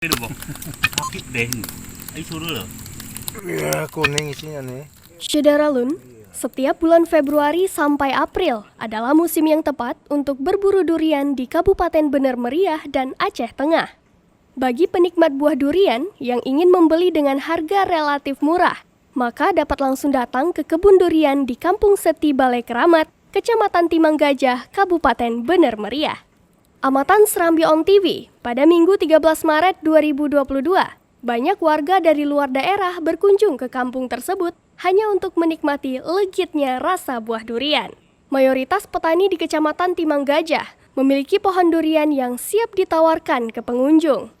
Itu bang, sakit deh ini. Ayo suruh loh. Ya, kuning isinya nih. Syederalun, setiap bulan Februari sampai April adalah musim yang tepat untuk berburu durian di Kabupaten Bener Meriah dan Aceh Tengah. Bagi penikmat buah durian yang ingin membeli dengan harga relatif murah, maka dapat langsung datang ke kebun durian di Kampung Seti Balai Keramat, Kecamatan Timang Gajah, Kabupaten Bener Meriah. Amatan Serambi On TV, pada Minggu 13 Maret 2022, banyak warga dari luar daerah berkunjung ke kampung tersebut hanya untuk menikmati legitnya rasa buah durian. Mayoritas petani di Kecamatan Timang Gajah memiliki pohon durian yang siap ditawarkan ke pengunjung.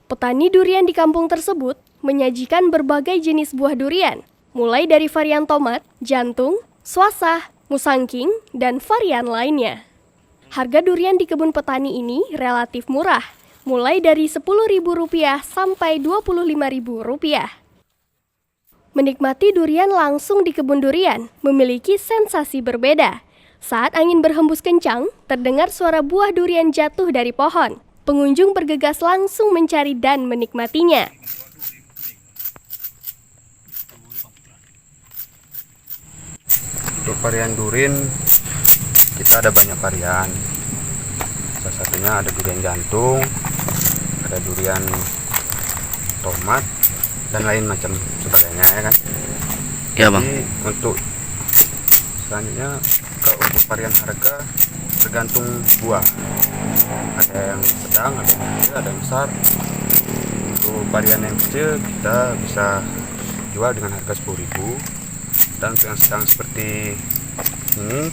Petani durian di kampung tersebut menyajikan berbagai jenis buah durian, mulai dari varian tomat, jantung, swasah, musangking, dan varian lainnya. Harga durian di kebun petani ini relatif murah, mulai dari Rp10.000 sampai Rp25.000. Menikmati durian langsung di kebun durian memiliki sensasi berbeda. Saat angin berhembus kencang, terdengar suara buah durian jatuh dari pohon. Pengunjung bergegas langsung mencari dan menikmatinya. Untuk varian durian, kita ada banyak varian. Salah satunya ada durian jantung, ada durian tomat, dan lain macam sebagainya ya kan. Ya bang. Jadi untuk selanjutnya untuk varian harga tergantung buah. Ada yang sedang, ada yang kecil, ada yang besar. Untuk varian yang kecil kita bisa jual dengan harga Rp10.000, dan untuk yang sedang seperti ini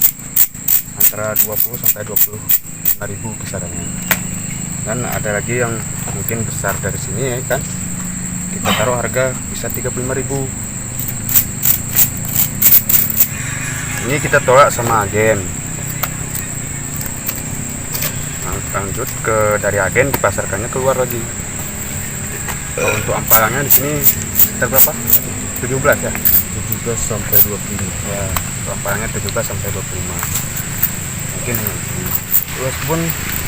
antara 20 sampai 25.000 kisarannya. Dan ada lagi yang mungkin besar dari sini ya kan, kita taruh harga bisa 35.000. Ini kita tolak sama agen. Lanjut ke dari agen dipasarkannya keluar lagi. Kalau untuk ampalannya di sini sekitar berapa? 17 ya? 17 sampai 25. Ya, ampalannya 17 sampai 25. Mungkin Luas kebun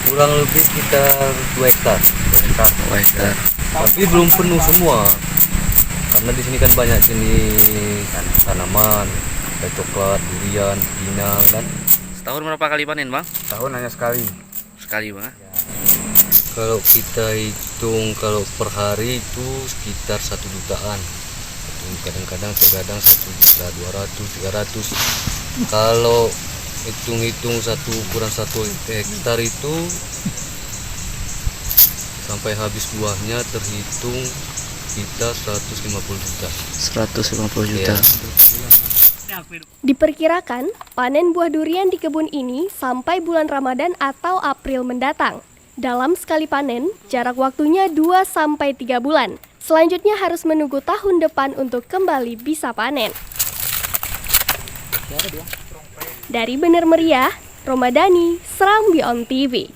kurang lebih sekitar 2 hektar. 2 hektar. Tapi belum penuh semua. Karena di sini kan banyak jenis tanaman, kayak coklat, durian, pinang kan. Setahun berapa kali panen bang? Tahun hanya sekali. Sekali bang. Kalau kita hitung kalau per hari itu sekitar 1 jutaan. Kadang-kadang terkadang 1.200.000, 300. Kalau hitung-hitung ukuran 1 hektar itu sampai habis buahnya terhitung kita 150 juta. 150 juta. Ya. Diperkirakan, panen buah durian di kebun ini sampai bulan Ramadan atau April mendatang. Dalam sekali panen, jarak waktunya 2-3 bulan. Selanjutnya harus menunggu tahun depan untuk kembali bisa panen. Dari Bener Meriah, Romadani, Serambi On TV.